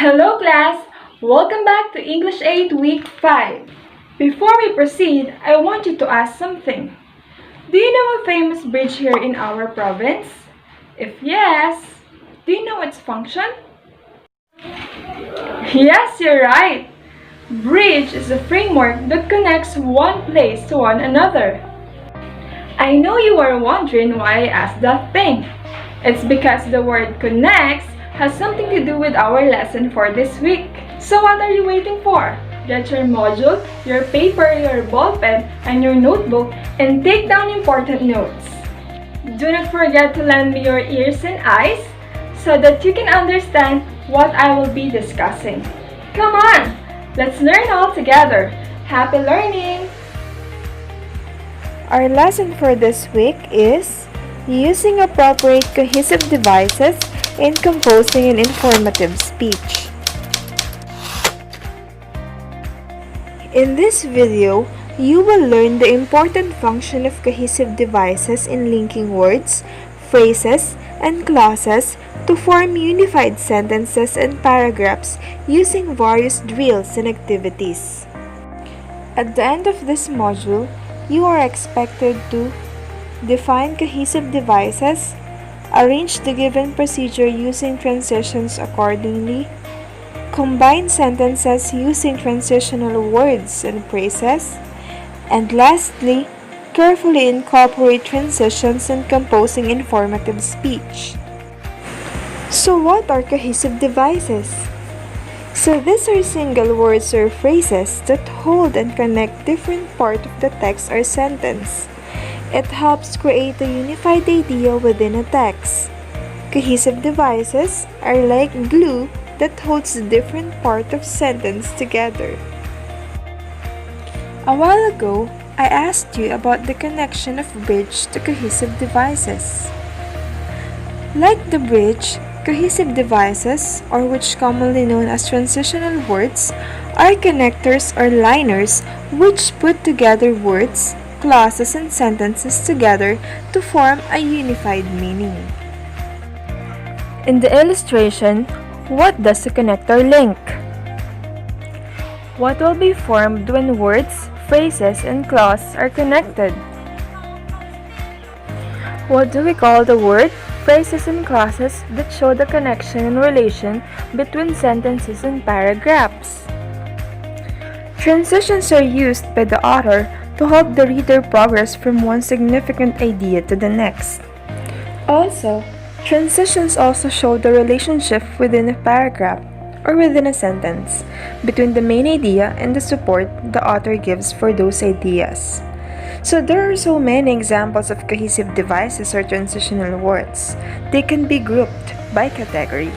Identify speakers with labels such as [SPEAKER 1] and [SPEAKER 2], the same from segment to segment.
[SPEAKER 1] Hello class! Welcome back to English 8 Week 5. Before we proceed, I want you to ask something. Do you know a famous bridge here in our province? If yes, do you know its function? Yes, you're right! Bridge is a framework that connects one place to one another. I know you are wondering why I asked that thing. It's because the word connects has something to do with our lesson for this week. So what are you waiting for? Get your module, your paper, your ball pen, and your notebook and take down important notes. Do not forget to lend me your ears and eyes so that you can understand what I will be discussing. Come on, let's learn all together. Happy learning!
[SPEAKER 2] Our lesson for this week is using appropriate cohesive devices in composing an informative speech. In this video, you will learn the important function of cohesive devices in linking words, phrases, and clauses to form unified sentences and paragraphs using various drills and activities. At the end of this module, you are expected to define cohesive devices, arrange the given procedure using transitions accordingly, combine sentences using transitional words and phrases, and lastly, carefully incorporate transitions in composing informative speech. So what are cohesive devices? So these are single words or phrases that hold and connect different parts of the text or sentence. It helps create a unified idea within a text. Cohesive devices are like glue that holds the different parts of sentence together. A while ago, I asked you about the connection of bridge to cohesive devices. Like the bridge, cohesive devices, or which commonly known as transitional words, are connectors or liners which put together words, clauses, and sentences together to form a unified meaning. In the illustration, what does the connector link? What will be formed when words, phrases, and clauses are connected? What do we call the word, phrases, and clauses that show the connection and relation between sentences and paragraphs? Transitions are used by the author to help the reader progress from one significant idea to the next. Also, transitions also show the relationship within a paragraph or within a sentence between the main idea and the support the author gives for those ideas. So there are so many examples of cohesive devices or transitional words. They can be grouped by category.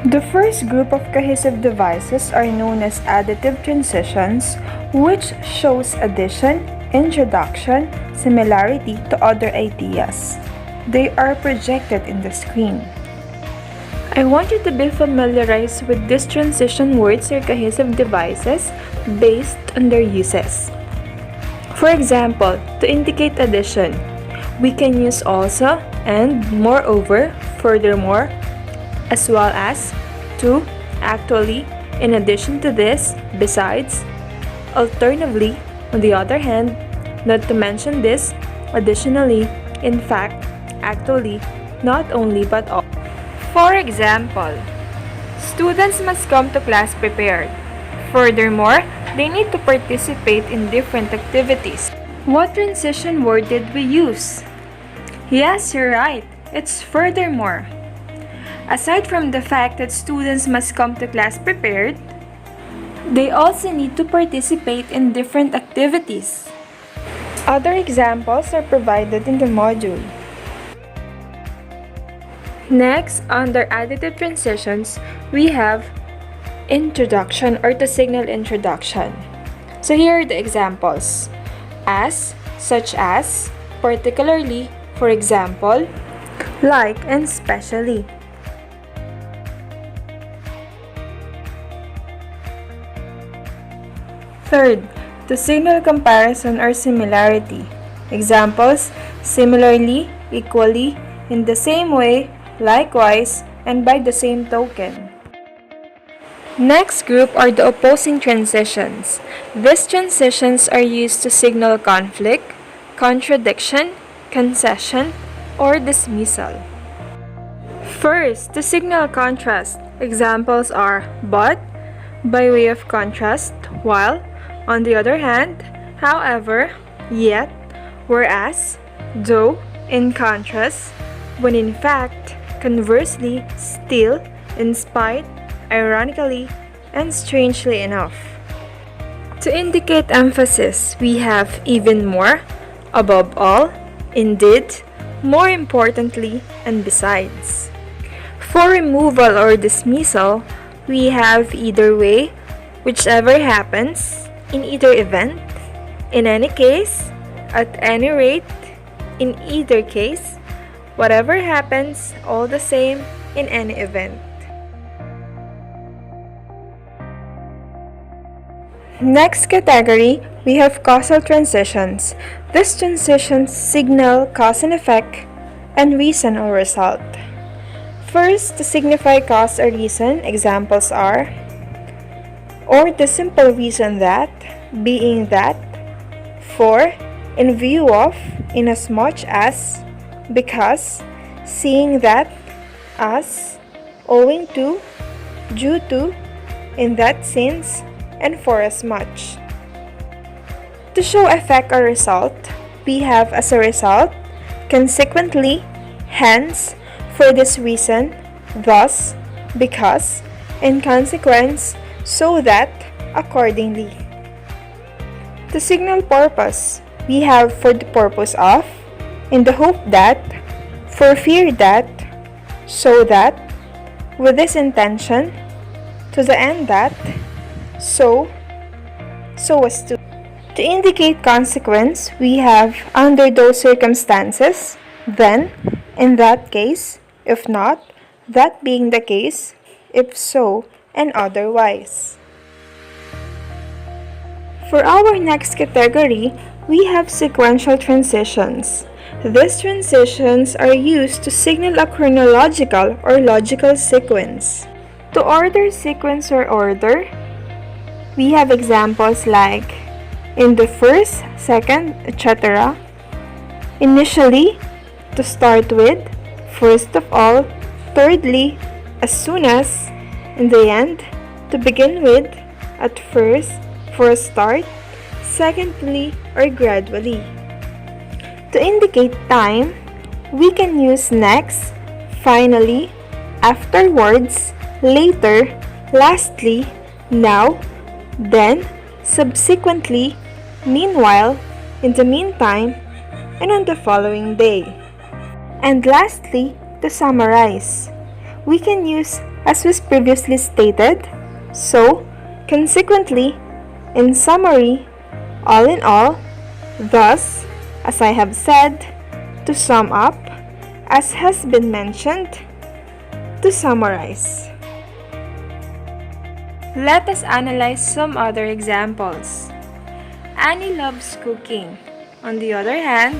[SPEAKER 2] The first group of cohesive devices are known as additive transitions, which shows addition, introduction, similarity to other ideas. They are projected in the screen. I want you to be familiarized with these transition words or cohesive devices based on their uses. For example, to indicate addition, we can use also, and, moreover, furthermore, as well as, to, actually, in addition to this, besides, alternatively, on the other hand, not to mention this, additionally, in fact, actually, not only but all. For example, students must come to class prepared. Furthermore, they need to participate in different activities. What transition word did we use? Yes, you're right. It's furthermore. Aside from the fact that students must come to class prepared, they also need to participate in different activities. Other examples are provided in the module. Next, under additive transitions, we have introduction or to signal introduction. So here are the examples. As, such as, particularly, for example, like, and especially. Third, to signal comparison or similarity. Examples, similarly, equally, in the same way, likewise, and by the same token. Next group are the opposing transitions. These transitions are used to signal conflict, contradiction, concession, or dismissal. First, to signal contrast, examples are but, by way of contrast, while, on the other hand, however, yet, whereas, though, in contrast, when in fact, conversely, still, in spite, ironically, and strangely enough. To indicate emphasis, we have even more, above all, indeed, more importantly, and besides. For removal or dismissal, we have either way, whichever happens, in either event, in any case, at any rate, in either case, whatever happens, all the same, in any event. Next category, we have causal transitions. These transitions signal cause and effect and reason or result. First, to signify cause or reason, examples are or the simple reason that, being that, for, in view of, inasmuch as, because, seeing that, as, owing to, due to, in that sense, and for as much. To show effect or result, we have as a result, consequently, hence, for this reason, thus, because, in consequence, so that, accordingly. To signal purpose, we have for the purpose of, in the hope that, for fear that, so that, with this intention, to the end that, so as to. To indicate consequence, we have under those circumstances, then, in that case, if not, that being the case, if so, and otherwise. For our next category, we have sequential transitions. These transitions are used to signal a chronological or logical sequence. To order sequence or order, we have examples like in the first, second, etc. Initially, to start with, first of all, thirdly, as soon as, in the end, to begin with, at first, for a start, secondly, or gradually. To indicate time, we can use next, finally, afterwards, later, lastly, now, then, subsequently, meanwhile, in the meantime, and on the following day. And lastly, to summarize, we can use as was previously stated, so, consequently, in summary, all in all, thus, as I have said, to sum up, as has been mentioned, to summarize. Let us analyze some other examples. Annie loves cooking. On the other hand,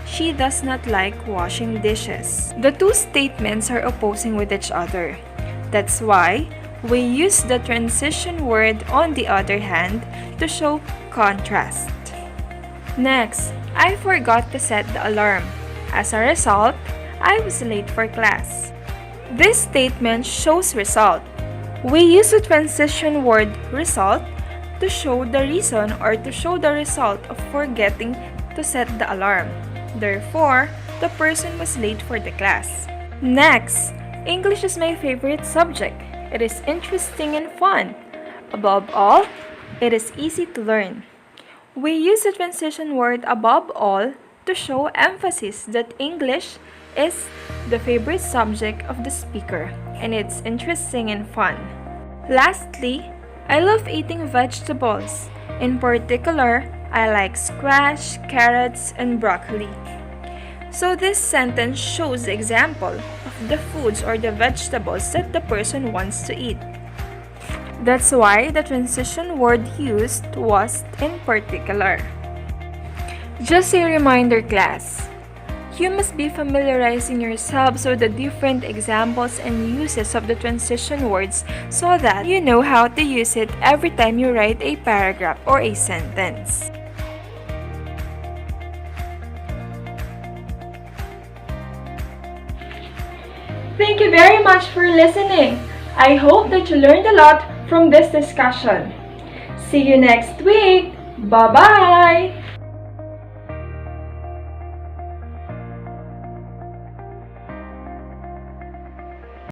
[SPEAKER 2] she does not like washing dishes. The two statements are opposing with each other. That's why we use the transition word on the other hand to show contrast. Next, I forgot to set the alarm. As a result, I was late for class. This statement shows result. We use the transition word result to show the reason or to show the result of forgetting to set the alarm. Therefore, the person was late for the class. Next, English is my favorite subject. It is interesting and fun. Above all, it is easy to learn. We use the transition word above all to show emphasis that English is the favorite subject of the speaker and it's interesting and fun. Lastly, I love eating vegetables. In particular, I like squash, carrots, and broccoli. So this sentence shows the example of the foods or the vegetables that the person wants to eat. That's why the transition word used was in particular. Just a reminder, class. You must be familiarizing yourselves with the different examples and uses of the transition words so that you know how to use it every time you write a paragraph or a sentence.
[SPEAKER 1] Thank you very much for listening. I hope that you learned a lot from this discussion. See you next week. Bye-bye!